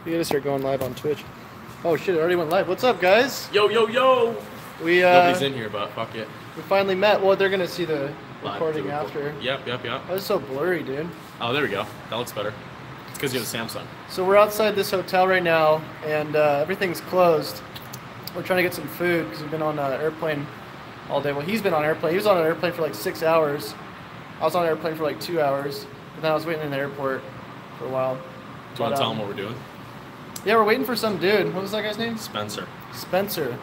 You gotta start going live on Twitch. Oh shit, it already went live. What's up, guys? Yo, yo, yo! We Nobody's in here, but fuck it. We finally met. Well, they're gonna see the recording after. Yep. That was so blurry, dude. Oh, there we go. That looks better. It's because you have a Samsung. So we're outside this hotel right now, and everything's closed. We're trying to get some food because we've been on an airplane all day. Well, he's been on an airplane. He was on an airplane for like 6 hours. I was on an airplane for like 2 hours. And then I was waiting in the airport for a while. Do you want to tell them what we're doing? Yeah, we're waiting for some dude. What was that guy's name? Spencer. Spencer.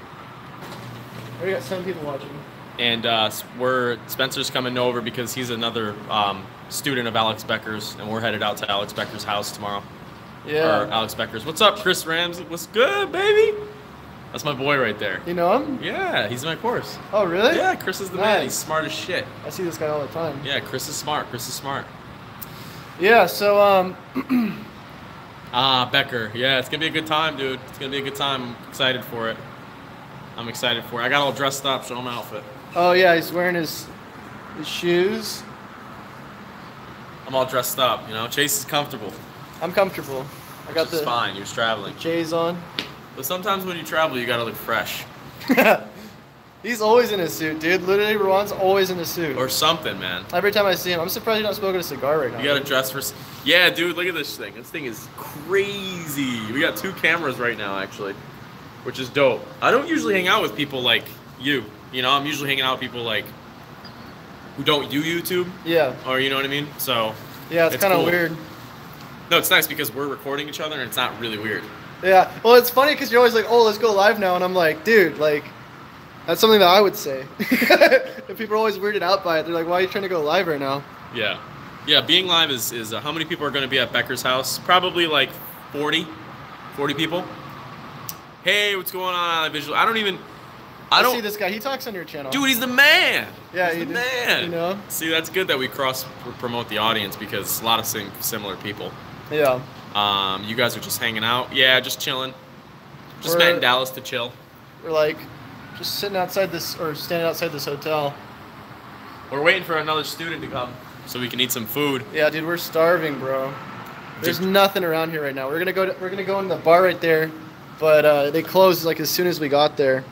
We got 7 people watching. And Spencer's coming over because he's another student of Alex Becker's, and we're headed out to Alex Becker's house tomorrow. Yeah. Or Alex Becker's. What's up, Chris Ramsey? What's good, baby? That's my boy right there. You know him? Yeah, he's in my course. Oh, really? Yeah, Chris is the man. He's smart as shit. I see this guy all the time. Yeah, Chris is smart. Chris is smart. Yeah, so, Becker. Yeah, it's going to be a good time, dude. It's going to be a good time. I'm excited for it. I'm excited for it. I got all dressed up, show him my outfit. Oh, yeah, he's wearing his shoes. I'm all dressed up, you know. Chase is comfortable. I'm comfortable. I got the fine. He was traveling. J's on. But sometimes when you travel, you got to look fresh. He's always in a suit, dude. Literally, Ruan's always in a suit. Or something, man. Every time I see him. I'm surprised you're not smoking a cigar right now. You got to dress for... Yeah, dude, look at this thing. This thing is crazy. We got 2 cameras right now, actually, which is dope. I don't usually hang out with people like you. You know, I'm usually hanging out with people like who don't do YouTube. Yeah. Or you know what I mean? So yeah, it's kind of cool. weird. No, it's nice because we're recording each other and it's not really weird. Yeah. Well, it's funny because you're always like, oh, let's go live now. And I'm like, dude, like, that's something that I would say. If people are always weirded out by it, they're like, why are you trying to go live right now? Yeah. Yeah, being live is how many people are going to be at Becker's house? Probably like 40 people. Hey, what's going on visual? I don't see this guy. He talks on your channel. Dude, he's the man. Yeah, he's the man. You know? See, that's good that we promote the audience because a lot of similar people. Yeah. You guys are just hanging out. Yeah, just chilling. Just met in Dallas to chill. We're like just sitting outside this, or standing outside this hotel. We're waiting for another student to come so we can eat some food. Yeah, dude, we're starving, bro. There's nothing around here right now. We're gonna go in the bar right there, but they closed like as soon as we got there.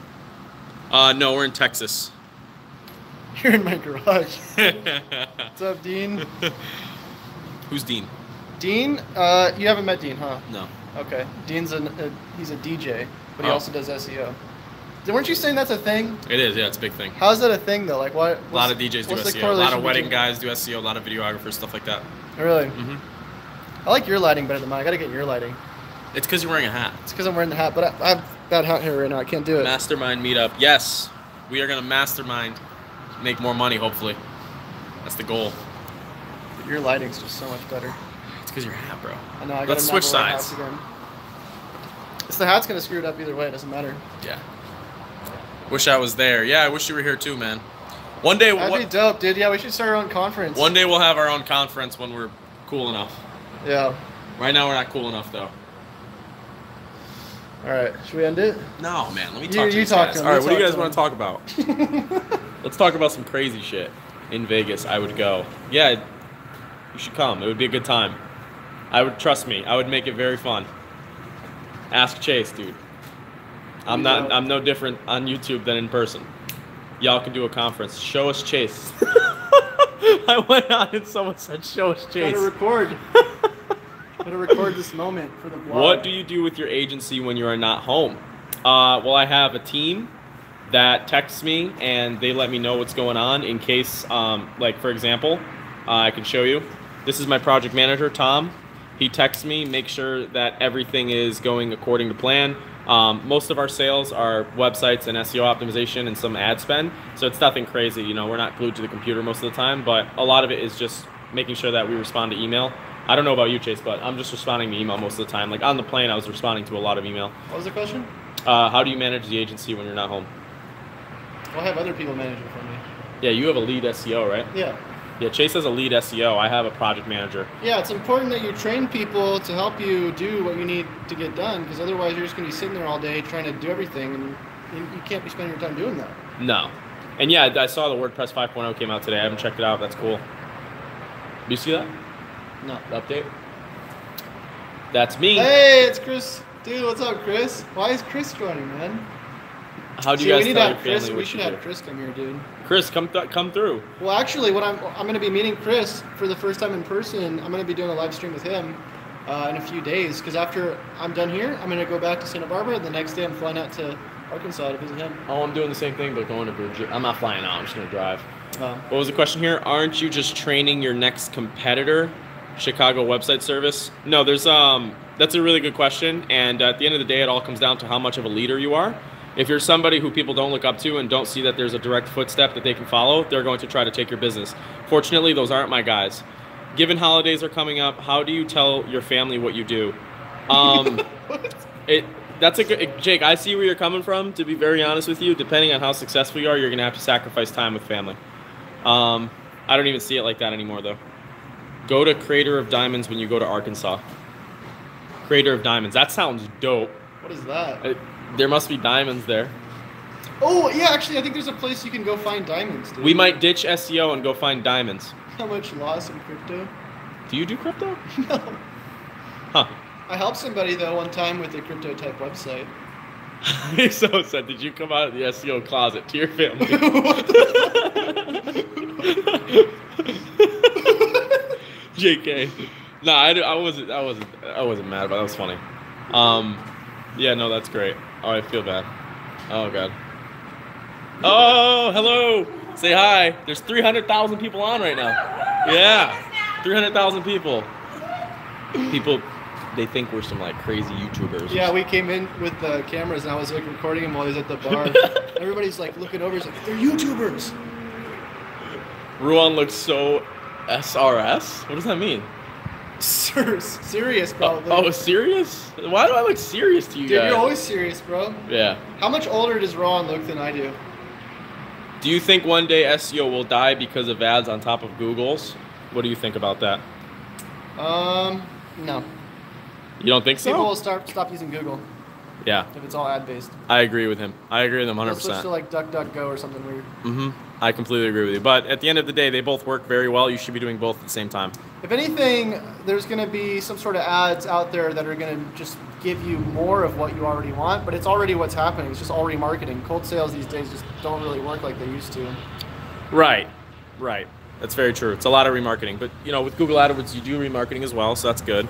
No, we're in Texas. You're in my garage. What's up, Dean? Who's Dean? Dean? You haven't met Dean, huh? No. Okay. Dean's he's a DJ, but he also does SEO. Weren't you saying that's a thing? It is, yeah, it's a big thing. How's that a thing though? Like what? A lot of DJs do SEO. A lot of wedding guys do SEO. A lot of videographers, stuff like that. Really? Mm-hmm. I like your lighting better than mine. I gotta get your lighting. It's because you're wearing a hat. It's because I'm wearing the hat, but I have bad hat hair right now. I can't do it. Mastermind meetup. Yes, we are gonna mastermind, make more money. Hopefully, that's the goal. But your lighting's just so much better. It's because your hat, bro. I know. I gotta Let's switch sides. Again. It's the hat's gonna screw it up either way. It doesn't matter. Yeah. Wish I was there. Yeah, I wish you were here too, man. One day. That'd be dope, dude. Yeah, we should start our own conference. One day we'll have our own conference when we're cool enough. Yeah. Right now we're not cool enough though. All right, should we end it? No, man. Let me talk to these talk guys. to him. All right, what do you guys want to talk about? Let's talk about some crazy shit. In Vegas, I would go. Yeah, you should come. It would be a good time. Trust me. I would make it very fun. Ask Chase, dude. I'm no different on YouTube than in person. Y'all can do a conference. Show us Chase. I went on and someone said, "Show us Chase." Gotta record. Gotta record this moment for the vlog. What do you do with your agency when you are not home? Well, I have a team that texts me and they let me know what's going on in case, like for example, I can show you. This is my project manager, Tom. He texts me, make sure that everything is going according to plan. Most of our sales are websites and SEO optimization and some ad spend, so it's nothing crazy. You know, we're not glued to the computer most of the time, but a lot of it is just making sure that we respond to email. I don't know about you, Chase, but I'm just responding to email most of the time. Like on the plane, I was responding to a lot of email. What was the question? How do you manage the agency when you're not home? Well, I have other people managing for me. Yeah, you have a lead SEO, right? Yeah. Yeah, Chase has a lead SEO. I have a project manager. Yeah, it's important that you train people to help you do what you need to get done, because otherwise you're just going to be sitting there all day trying to do everything, and you can't be spending your time doing that. No. And yeah, I saw the WordPress 5.0 came out today. I haven't checked it out. That's cool. Do you see that? No. The update? That's me. Hey, it's Chris. Dude, what's up, Chris? Why is Chris joining, man? How do you guys we need tell to your have Chris. family We what should you have do? Chris come here, dude. Chris, come through. Well, actually, what I'm going to be meeting Chris for the first time in person. I'm going to be doing a live stream with him in a few days. Because after I'm done here, I'm going to go back to Santa Barbara. The next day, I'm flying out to Arkansas to visit him. Oh, I'm doing the same thing, but going to Virginia. I'm not flying out. I'm just going to drive. Oh. What was the question here? Aren't you just training your next competitor? Chicago website service? No, there's that's a really good question, and at the end of the day, it all comes down to how much of a leader you are. If you're somebody who people don't look up to and don't see that there's a direct footstep that they can follow, they're going to try to take your business. Fortunately, those aren't my guys. Given holidays are coming up, how do you tell your family what you do? That's a good, Jake, I see where you're coming from. To be very honest with you, depending on how successful you are, you're going to have to sacrifice time with family. I don't even see it like that anymore, though. Go to Crater of Diamonds when you go to Arkansas. Crater of Diamonds. That sounds dope. What is that? There must be diamonds there. Oh, yeah, actually, I think there's a place you can go find diamonds, dude. We might ditch SEO and go find diamonds. How much loss in crypto? Do you do crypto? No. Huh. I helped somebody, though, one time with a crypto-type website. So said, did you come out of the SEO closet to your family? JK. No, I wasn't mad, but that was funny. Yeah, no, that's great. Oh, I feel bad. Oh god. Oh, hello. Say hi. There's 300,000 people on right now. Yeah, 300,000 people. People, they think we're some like crazy YouTubers. Yeah, we came in with the cameras, and I was like recording him while he was at the bar. Everybody's like looking over, he's like, they're YouTubers. Ruan looks so SRS? What does that mean? Serious, bro. Oh, serious? Why do I look serious to you Dude, guys? you're always serious, bro. Yeah. How much older does Ruan look than I do? Do you think one day SEO will die because of ads on top of Google's? What do you think about that? No. You don't think so? People will stop using Google Yeah. if it's all ad-based. I agree with him. I agree with him 100%. They'll switch to like DuckDuckGo or something weird. Mm-hmm. I completely agree with you. But at the end of the day, they both work very well. You should be doing both at the same time. If anything, there's going to be some sort of ads out there that are going to just give you more of what you already want, but it's already what's happening. It's just all remarketing. Cold sales these days just don't really work like they used to. Right. Right. That's very true. It's a lot of remarketing. But, you know, with Google AdWords, you do remarketing as well, so that's good.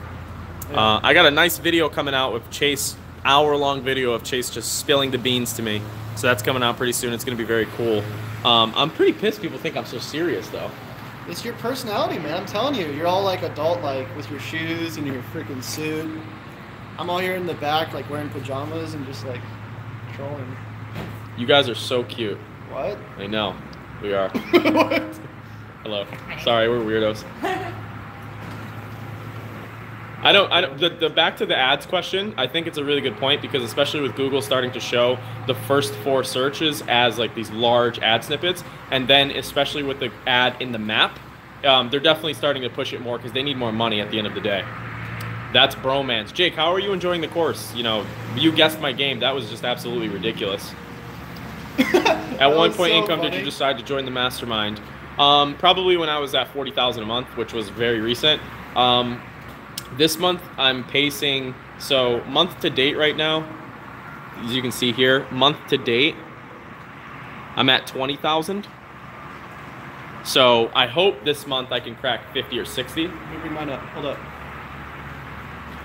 Yeah. I got a nice video coming out with Chase, hour-long video of Chase just spilling the beans to me. So that's coming out pretty soon. It's going to be very cool. I'm pretty pissed people think I'm so serious, though. It's your personality, man. I'm telling you. You're all like adult-like with your shoes and your freaking suit. I'm all here in the back like wearing pajamas and just like trolling. You guys are so cute. What? I know. We are. What? Hello. Sorry, we're weirdos. I don't, the back to the ads question, I think it's a really good point because especially with Google starting to show the first 4 searches as like these large ad snippets, and then especially with the ad in the map, they're definitely starting to push it more because they need more money at the end of the day. That's Bromance. Jake, how are you enjoying the course? You know, you guessed my game. That was just absolutely ridiculous. At one point, so income, funny. Did you decide to join the Mastermind? Probably when I was at 40,000 a month, which was very recent. This month I'm pacing, so month to date right now, as you can see here, month to date, I'm at 20,000. So I hope this month I can crack 50 or 60. Let me bring mine up. Hold up.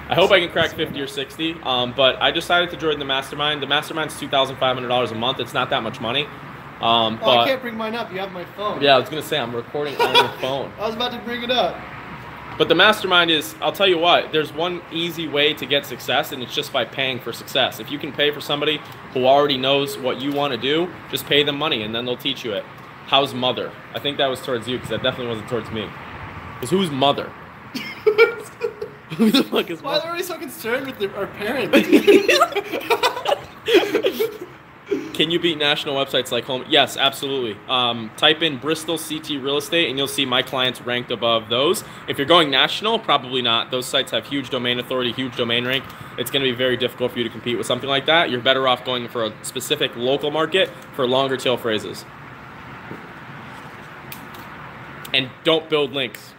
I hope I can crack 50 or 60, but I decided to join the Mastermind. The Mastermind's $2,500 a month. It's not that much money. But I can't bring mine up. You have my phone. Yeah, I was going to say, I'm recording on your phone. I was about to bring it up. But the Mastermind is, I'll tell you what, there's one easy way to get success, and it's just by paying for success. If you can pay for somebody who already knows what you want to do, just pay them money, and then they'll teach you it. How's Mother? I think that was towards you, because that definitely wasn't towards me. Because who's Mother? Who the fuck is Mother? Why are they already so concerned with our parents? Can you beat national websites like Home? Yes, absolutely. Type in Bristol CT Real Estate and you'll see my clients ranked above those. If you're going national, probably not. Those sites have huge domain authority, huge domain rank. It's going to be very difficult for you to compete with something like that. You're better off going for a specific local market for longer tail phrases. And don't build links.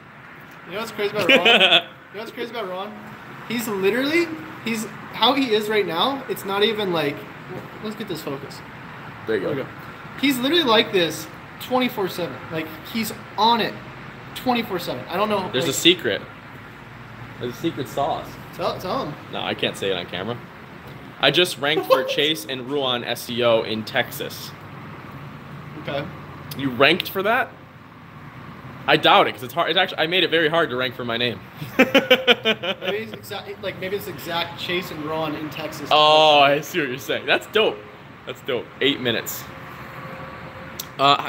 You know what's crazy about Ruan? You know what's crazy about Ruan? He's literally, how he is right now, it's not even like, let's get this focus. There you There we go. go. He's literally like this 24/7. Like, he's on it 24/7. I don't know. There's like, a secret. There's a secret sauce. Tell him. No, I can't say it on camera. I just ranked for Chase and Ruan SEO in Texas. Okay. You ranked for that? I doubt it, because it's hard. It's actually, I made it very hard to rank for my name. Maybe it's exact Chase and Ruan in Texas. Oh, I see what you're saying. That's dope. That's dope. 8 minutes.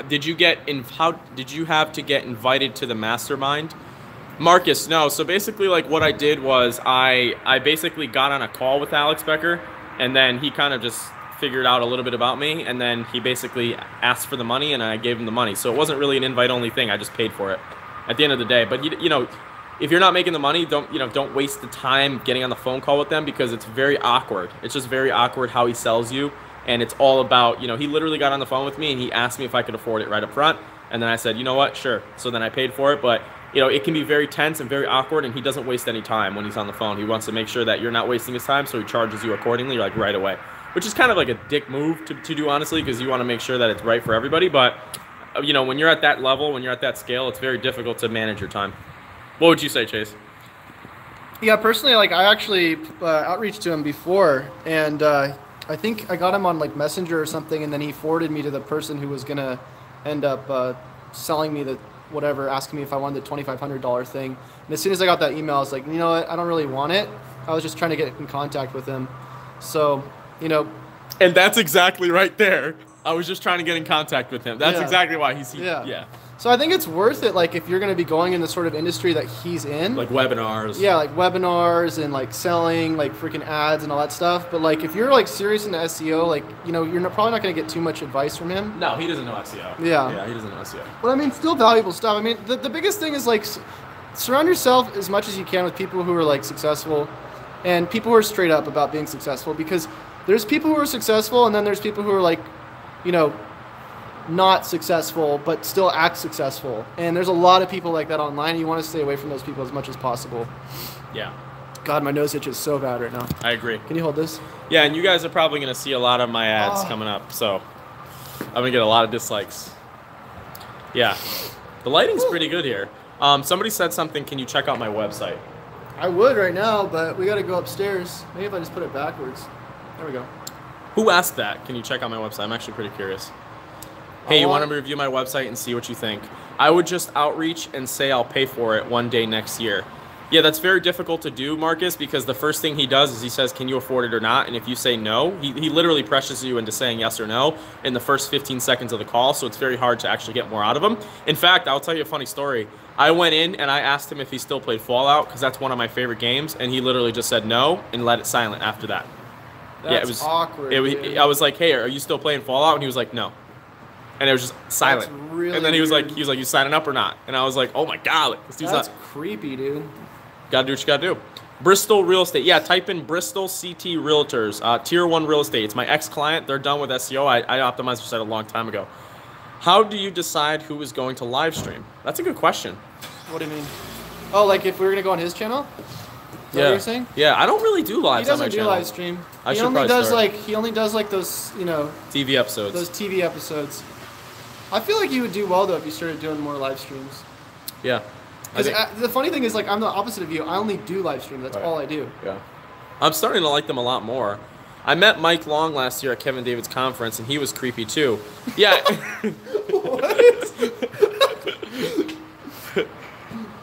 Did you have to get invited to the Mastermind? Marcus, no. So basically, like, what I did was I basically got on a call with Alex Becker, and then he kind of just figured out a little bit about me, and then he basically asked for the money, and I gave him the money. So it wasn't really an invite-only thing. I just paid for it at the end of the day. But you know, if you're not making the money, don't waste the time getting on the phone call with them, because it's very awkward. It's just very awkward how he sells you, and it's all about, he literally got on the phone with me and he asked me if I could afford it right up front, and then I said, you know what, sure. So then I paid for it, but it can be very tense and very awkward, and he doesn't waste any time when he's on the phone. He wants to make sure that you're not wasting his time, so he charges you accordingly, like right away, which is kind of like a dick move to do, honestly, because you want to make sure that it's right for everybody. But when you're at that level, when you're at that scale, it's very difficult to manage your time. What would you say, Chase? Yeah, personally, like, I actually outreached to him before, and I think I got him on like Messenger or something, and then he forwarded me to the person who was gonna end up selling me the whatever, asking me if I wanted the $2,500 thing. And as soon as I got that email, I was like, you know what, I don't really want it. I was just trying to get in contact with him. So, And that's exactly right there. I was just trying to get in contact with him. That's Yeah. exactly why yeah. So I think it's worth it, like, if you're going to be going in the sort of industry that he's in. Like webinars. Yeah, like webinars and like selling, like freaking ads and all that stuff. But like, if you're like serious into SEO, like, you're probably not going to get too much advice from him. No, he doesn't know SEO. Yeah. Yeah, he doesn't know SEO. But I mean, still valuable stuff. I mean, the biggest thing is like, surround yourself as much as you can with people who are like successful, and people who are straight up about being successful, because there's people who are successful, and then there's people who are like, not successful but still act successful, and there's a lot of people like that online, and you want to stay away from those people as much as possible. Yeah. God, my nose itches so bad right now. I agree. Can you hold this? Yeah, and you guys are probably going to see a lot of my ads coming up, so I'm going to get a lot of dislikes. Yeah. The lighting's pretty good here. Somebody said something, can you check out my website? I would right now, but we got to go upstairs. Maybe if I just put it backwards. There we go. Who asked that? Can you check out my website? I'm actually pretty curious. Hey, you want to review my website and see what you think? I would just outreach and say I'll pay for it one day next year. Yeah, that's very difficult to do, Marcus, because the first thing he does is he says, can you afford it or not? And if you say no, he literally pressures you into saying yes or no in the first 15 seconds of the call, so it's very hard to actually get more out of him. In fact, I'll tell you a funny story. I went in and I asked him if he still played Fallout, because that's one of my favorite games, and he literally just said no and let it silent after that. That's yeah, it was awkward. I was like, hey, are you still playing Fallout? And he was like, no. And it was just silent. That's really and then he was weird. like, you signing up or not? And I was like, oh my god, like, this dude's That's not. creepy, dude. Gotta do what you gotta do. Bristol Real Estate. Yeah, type in Bristol CT Realtors. Tier 1 Real Estate. It's my ex-client. They're done with SEO. I optimized their site a long time ago. How do you decide who is going to live stream? That's a good question. What do you mean? Oh, like if we were gonna go on his channel? Is that what you're saying? Yeah, I don't really do lives He on my doesn't do channel. live stream. I He should only probably does start. he only does like those, TV episodes. those TV episodes. I feel like you would do well though if you started doing more live streams. Yeah. Because the funny thing is, like, I'm the opposite of you. I only do live stream. That's all I do. Yeah. I'm starting to like them a lot more. I met Mike Long last year at Kevin David's conference, and he was creepy too. Yeah.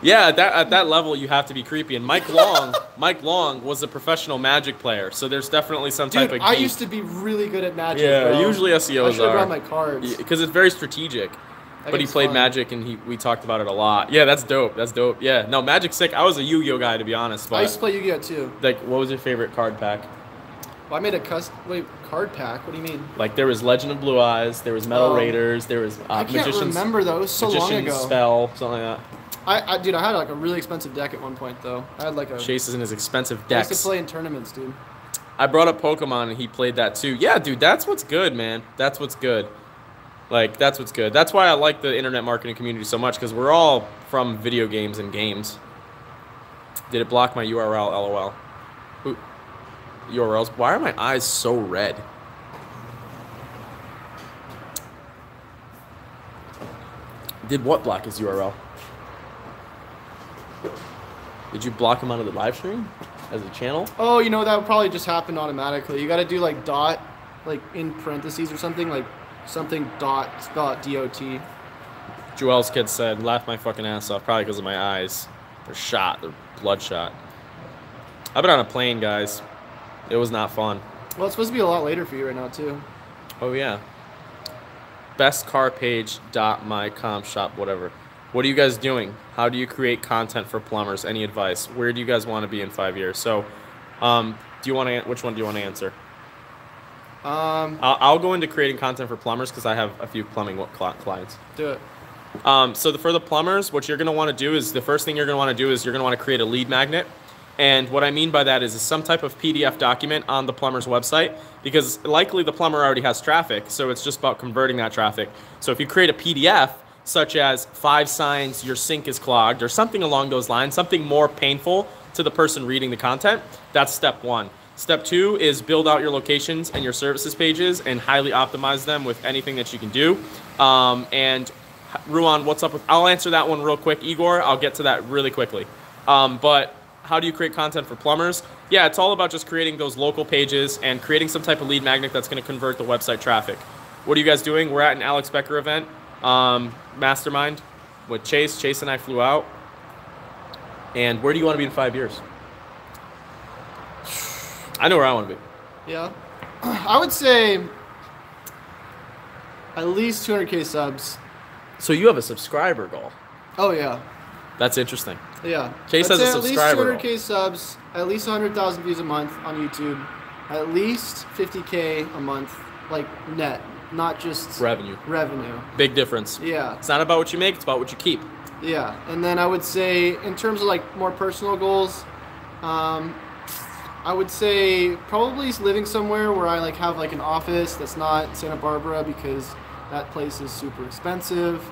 Yeah, at that level, you have to be creepy. And Mike Long was a professional Magic player, so there's definitely some type Dude, of I geek. used to be really good at Magic. Yeah, bro. usually I SEOs should have are. brought my cards. Because it's very strategic. That But he game's played fun. Magic, and we talked about it a lot. Yeah, that's dope. That's dope. Yeah, no, Magic's sick. I was a Yu-Gi-Oh guy, to be honest. But I used to play Yu-Gi-Oh too. like, what was your favorite card pack? Well, I made a card pack. What do you mean? Like, there was Legend of Blue Eyes, there was Metal Oh. Raiders, there was I can't Magician's remember though. It was so long Magician's ago. Spell, something like that. Dude, I had like a really expensive deck at one point though. I had like a. Chase is in his expensive I used decks. to play in tournaments, dude. I brought up Pokemon, and he played that too. Yeah, dude, that's what's good, man. That's what's good. Like, that's what's good. That's why I like the internet marketing community so much, because we're all from video games and games. Did it block my URL? LOL. URLs. Why are my eyes so red? Did what block his URL? Did you block him out of the live stream as a channel? Oh, you know, that would probably just happen automatically. You got to do like dot, like in parentheses or something, like something dot dot. Joel's kid said, laugh my fucking ass off, probably because of my eyes. They're shot. They're bloodshot. I've been on a plane, guys. It was not fun. Well, it's supposed to be a lot later for you right now, too. Oh, yeah. bestcarpage.my.com shop, whatever. What are you guys doing? How do you create content for plumbers? Any advice? Where do you guys want to be in 5 years? So, do you want to? Which one do you want to answer? I'll go into creating content for plumbers because I have a few plumbing clients. Do it. So for the plumbers, what you're going to want to do is the first thing you're going to want to do is you're going to want to create a lead magnet. And what I mean by that is some type of PDF document on the plumber's website, because likely the plumber already has traffic, so it's just about converting that traffic. So if you create a PDF, such as 5 signs your sink is clogged, or something along those lines, something more painful to the person reading the content, that's step 1. Step 2 is build out your locations and your services pages and highly optimize them with anything that you can do. And Ruan, what's up with, I'll answer that one real quick. Igor, I'll get to that really quickly. But how do you create content for plumbers? Yeah, it's all about just creating those local pages and creating some type of lead magnet that's going to convert the website traffic. What are you guys doing? We're at an Alex Becker event, Mastermind with Chase. Chase and I flew out. And where do you want to be in 5 years? I know where I want to be. Yeah. I would say at least 200K subs. So you have a subscriber goal. Oh, yeah. That's interesting. Yeah. Chase has a subscriber at least 200K subs, at least 100,000 views a month on YouTube, at least 50K a month, like net, not just revenue. Big difference. Yeah. It's not about what you make, it's about what you keep. Yeah. And then I would say in terms of like more personal goals, I would say probably living somewhere where I like have like an office that's not Santa Barbara because that place is super expensive.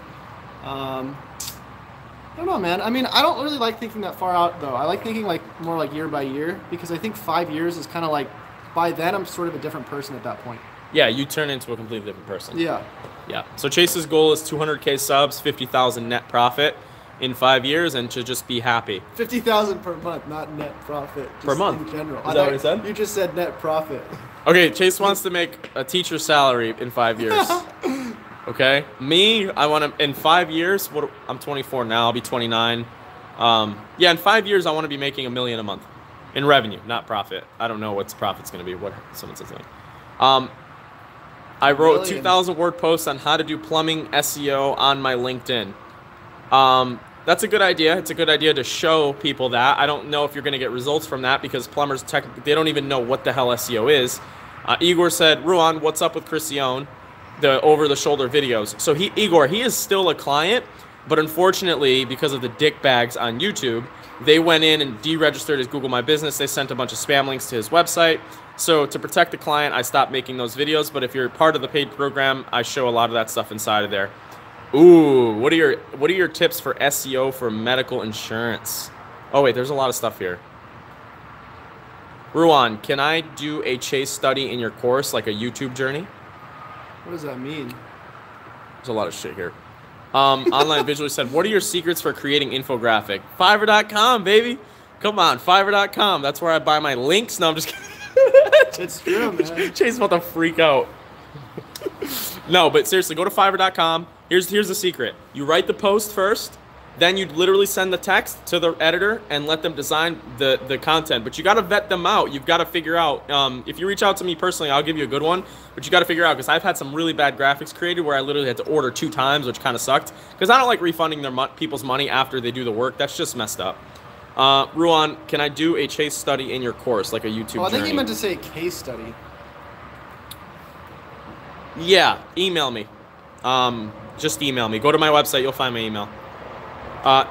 I don't know, man. I mean, I don't really like thinking that far out, though. I like thinking like more like year by year because I think 5 years is kind of like, by then I'm sort of a different person at that point. Yeah, you turn into a completely different person. Yeah. Yeah. So Chase's goal is 200K subs, 50,000 net profit in 5 years, and to just be happy. 50,000 per month, not net profit. Just per month. In general. Is that what he said? You just said net profit. Okay, Chase wants to make a teacher's salary in 5 years. Okay, me, I want to, in 5 years, I'm 24 now, I'll be 29. Yeah, in 5 years, I want to be making $1 million a month in revenue, not profit. I don't know what profit's going to be, what someone says to me. I wrote 2,000 word posts on how to do plumbing SEO on my LinkedIn. That's a good idea. It's a good idea to show people that. I don't know if you're going to get results from that because plumbers, technically, they don't even know what the hell SEO is. Igor said, Ruan, what's up with Christione? The over-the-shoulder videos. So Igor, he is still a client, but unfortunately, because of the dick bags on YouTube, they went in and deregistered his Google My Business. They sent a bunch of spam links to his website. So to protect the client, I stopped making those videos. But if you're part of the paid program, I show a lot of that stuff inside of there. Ooh, what are your tips for SEO for medical insurance? Oh wait, there's a lot of stuff here. Ruan, can I do a Chase study in your course, like a YouTube journey? What does that mean? There's a lot of shit here. Online Visually said, what are your secrets for creating infographic? Fiverr.com, baby. Come on, Fiverr.com. That's where I buy my links. No, I'm just kidding. It's true, man. Chase is about to freak out. No, but seriously, go to Fiverr.com. Here's the secret. You write the post first. Then you literally send the text to the editor and let them design the content. But you got to vet them out. You've got to figure out. If you reach out to me personally, I'll give you a good one. But you got to figure out, because I've had some really bad graphics created where I literally had to order 2 times, which kind of sucked. Because I don't like refunding people's money after they do the work. That's just messed up. Ruan, can I do a Chase study in your course, like a YouTube journey? I think you meant to say case study. Yeah, email me. Just email me. Go to my website. You'll find my email.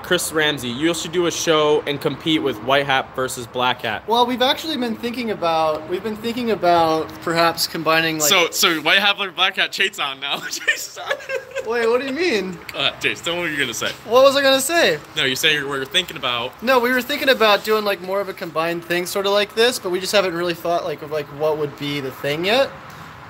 Chris Ramsey, you should do a show and compete with white hat versus black hat. Well, we've actually been thinking about perhaps combining like. So white hat versus black hat, Chase's on now. Chase is on. Wait, what do you mean? Chase, tell me what you're gonna say. What was I gonna say? No, you're saying we're thinking about. No, we were thinking about doing like more of a combined thing, sort of like this, but we just haven't really thought like of like what would be the thing yet.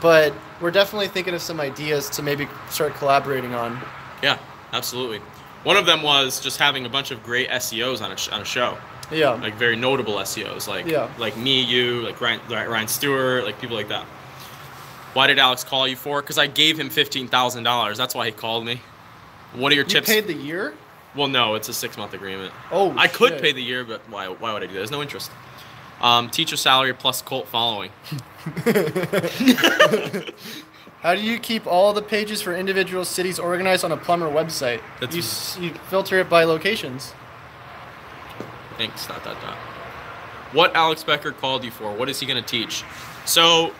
But we're definitely thinking of some ideas to maybe start collaborating on. Yeah, absolutely. One of them was just having a bunch of great SEOs on a show. Yeah. Like very notable SEOs, like me, you, like Ryan Stewart, like people like that. Why did Alex call you for? Because I gave him $15,000. That's why he called me. What are your tips? You paid the year? Well, no, it's a 6-month agreement. Oh, I could pay the year, but why would I do that? There's no interest. Teacher salary plus cult following. How do you keep all the pages for individual cities organized on a plumber website? You filter it by locations. Thanks. ... What Alex Becker called you for? What is he going to teach? So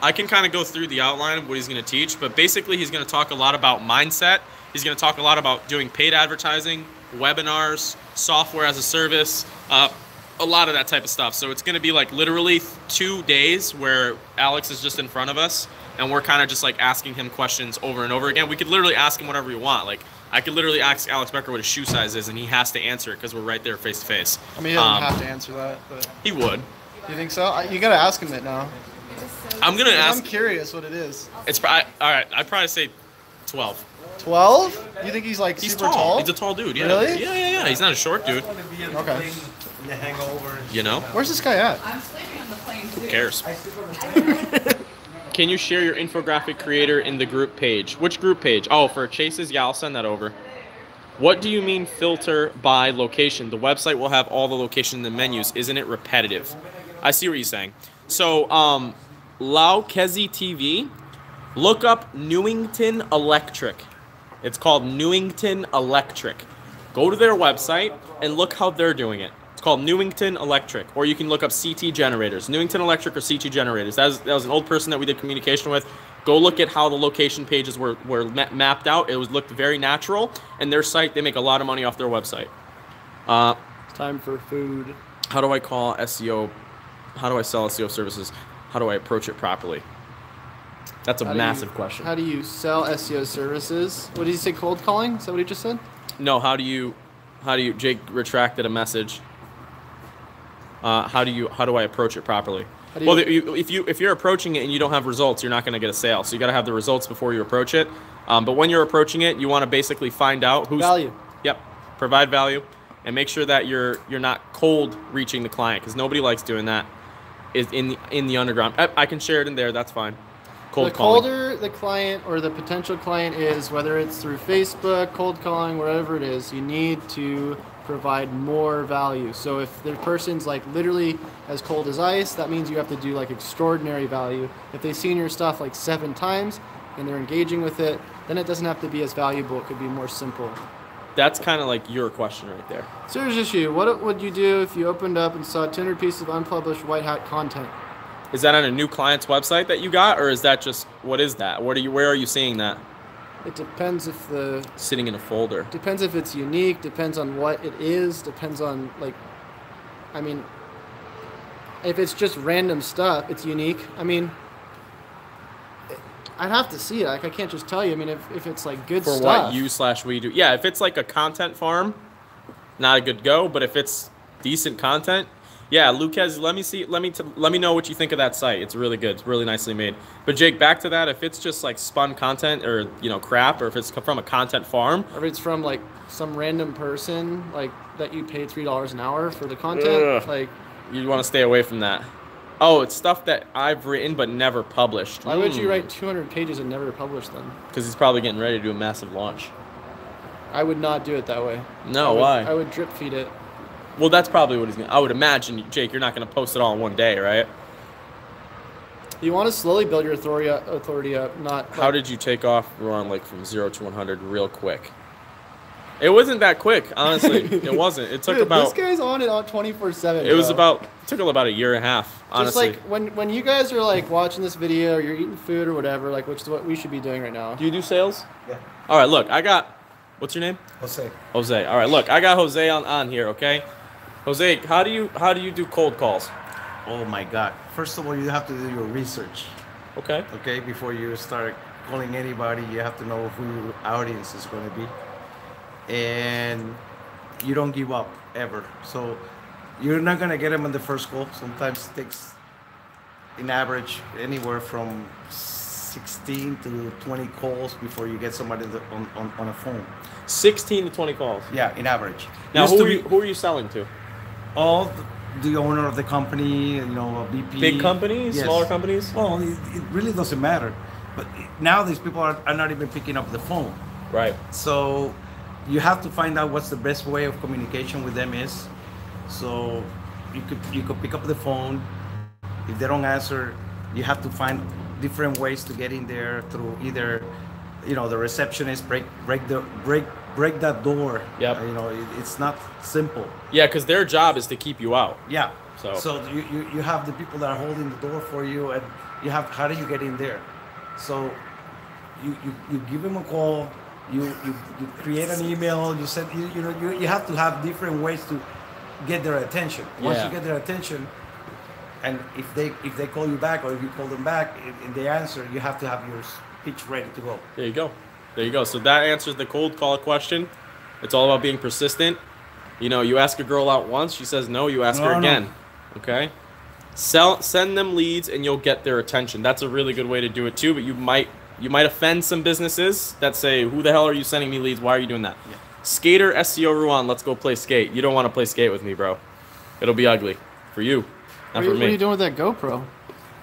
I can kind of go through the outline of what he's going to teach, but basically he's going to talk a lot about mindset. He's going to talk a lot about doing paid advertising, webinars, software as a service, a lot of that type of stuff. So it's going to be like literally 2 days where Alex is just in front of us and we're kind of just like asking him questions over and over again. We could literally ask him whatever we want. Like I could literally ask Alex Becker what his shoe size is and he has to answer it because we're right there face to face. I mean, he doesn't have to answer that, but he would. You think so? You got to ask him it now. I'm going to ask. I'm curious what it is. It's all right. I'd probably say 12. 12? You think he's like super tall? He's a tall dude. Yeah. Really? Yeah. He's not a short dude. Okay. You know? Where's this guy at? I'm sleeping on the plane too. Who cares? Can you share your infographic creator in the group page? Which group page? Oh, for Chase's? Yeah, I'll send that over. What do you mean filter by location? The website will have all the location in the menus. Isn't it repetitive? I see what you're saying. So, Laukezi TV, look up Newington Electric. It's called Newington Electric. Go to their website and look how they're doing it. It's called Newington Electric, or you can look up CT Generators. Newington Electric or CT Generators. That was an old person that we did communication with. Go look at how the location pages were mapped out. It looked very natural, and their site, they make a lot of money off their website. It's time for food. How do I call SEO? How do I sell SEO services? How do I approach it properly? That's a massive question. How do you sell SEO services? What did he say, cold calling? Is that what he just said? No, how do you, Jake retracted a message. How do I approach it properly? Well, if you're approaching it and you don't have results, you're not going to get a sale. So you got to have the results before you approach it. But when you're approaching it, you want to basically find out who's value. Yep, provide value, and make sure that you're not cold reaching the client, because nobody likes doing that. Is in the underground. I can share it in there. That's fine. The colder the client or the potential client is, whether it's through Facebook, cold calling, wherever it is, you need to provide more value. So if the person's like literally as cold as ice, that means you have to do like extraordinary value. If they've seen your stuff like 7 times and they're engaging with it, then it doesn't have to be as valuable. It could be more simple. That's kind of like your question right there. Serious issue. What would you do if you opened up and saw 200 pieces of unpublished white hat content? Is that on a new client's website that you got, or is that just, what is that? Where are you seeing that? It depends if sitting in a folder. Depends if it's unique, depends on what it is, depends on like, I mean, if it's just random stuff, it's unique. I mean, I'd have to see it. Like, I can't just tell you. I mean, if it's like good stuff. For what you/we do. Yeah, if it's like a content farm, not a good go. But if it's decent content, yeah, Lucas, let me see. Let me know what you think of that site. It's really good. It's really nicely made. But Jake, back to that. If it's just like spun content or crap, or if it's from a content farm, or if it's from like some random person like that you paid $3 an hour for the content, like you want to stay away from that. Oh, it's stuff that I've written but never published. Why would you write 200 pages and never publish them? Because he's probably getting ready to do a massive launch. I would not do it that way. No, why? I would drip feed it. Well, that's probably what he's going to... I would imagine, Jake, you're not going to post it all in one day, right? You want to slowly build your authority up, not... How did you take off, Ruan, like from 0 to 100 real quick? It wasn't that quick, honestly. It wasn't. It took about... This guy's on it on 24/7. It was about... It took about a year and a half, honestly. Just like when you guys are like watching this video, or you're eating food or whatever, like which is what we should be doing right now. Do you do sales? Yeah. All right, look, I got What's your name? Jose. Jose. All right, look, I got Jose on here, okay? Jose, how do you do cold calls? Oh my God. First of all, you have to do your research. Okay. Okay, before you start calling anybody, you have to know who your audience is going to be. And you don't give up ever. So you're not going to get them on the first call. Sometimes it takes, in average, anywhere from 16 to 20 calls before you get somebody on a phone. 16 to 20 calls. Yeah, in average. Now, who are you selling to? All the owner of the company, a VP. Big companies, yes. Smaller companies? Well, it really doesn't matter. But nowadays, people are not even picking up the phone. Right. So you have to find out what's the best way of communication with them is. So you could pick up the phone. If they don't answer, you have to find different ways to get in there through either, the receptionist break that door. Yep. It's not simple. Yeah, because their job is to keep you out. Yeah. So you have the people that are holding the door for you, and you have, how do you get in there? So you give them a call, you create an email, you send, you have to have different ways to get their attention. Once you get their attention, and if they call you back, or if you call them back and they answer, you have to have your pitch ready to go. There you go. So that answers the cold call question. It's all about being persistent. You ask a girl out once, she says no, you ask her again. No. Okay? Send them leads and you'll get their attention. That's a really good way to do it too, but you might offend some businesses that say, who the hell are you sending me leads? Why are you doing that? Yeah. Skater SEO Ruan, let's go play skate. You don't want to play skate with me, bro. It'll be ugly for you, not for me. What are you doing with that GoPro?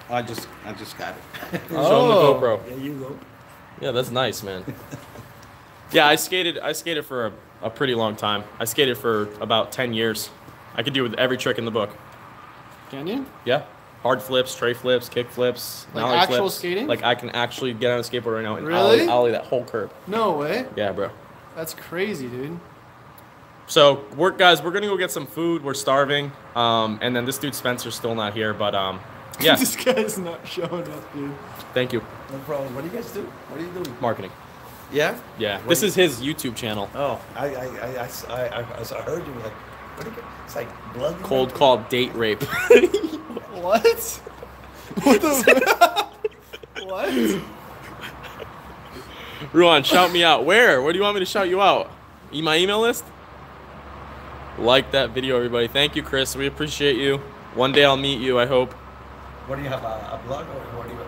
I just got it. Show them the GoPro. There you go. Yeah, that's nice, man. Yeah, I skated for a pretty long time. I skated for about 10 years. I could do with every trick in the book. Can you? Yeah. Hard flips, tray flips, kick flips, like nollie actual flips. skating? Like I can actually get on a skateboard right now and really? ollie that whole curb. No way. Yeah, bro. That's crazy, dude. So, guys, we're gonna go get some food. We're starving. And then this dude Spencer's still not here, but yeah. This guy's not showing up, dude. Thank you. No problem. What do you guys do? What are you doing? Marketing. Yeah? Yeah. This is his YouTube channel. Oh, I heard you like, what do you get? It's like blood. Cold call date rape. What? What the? What? Ruan, shout me out. Where? Where do you want me to shout you out? My email list? Like that video, everybody. Thank you, Chris. We appreciate you. One day I'll meet you, I hope. What do you have, a blog, or what do you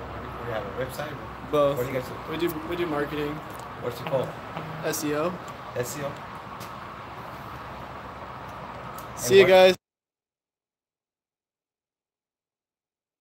have, a website? Both. What do you guys do? We do marketing. What's it called? SEO. SEO? See you guys.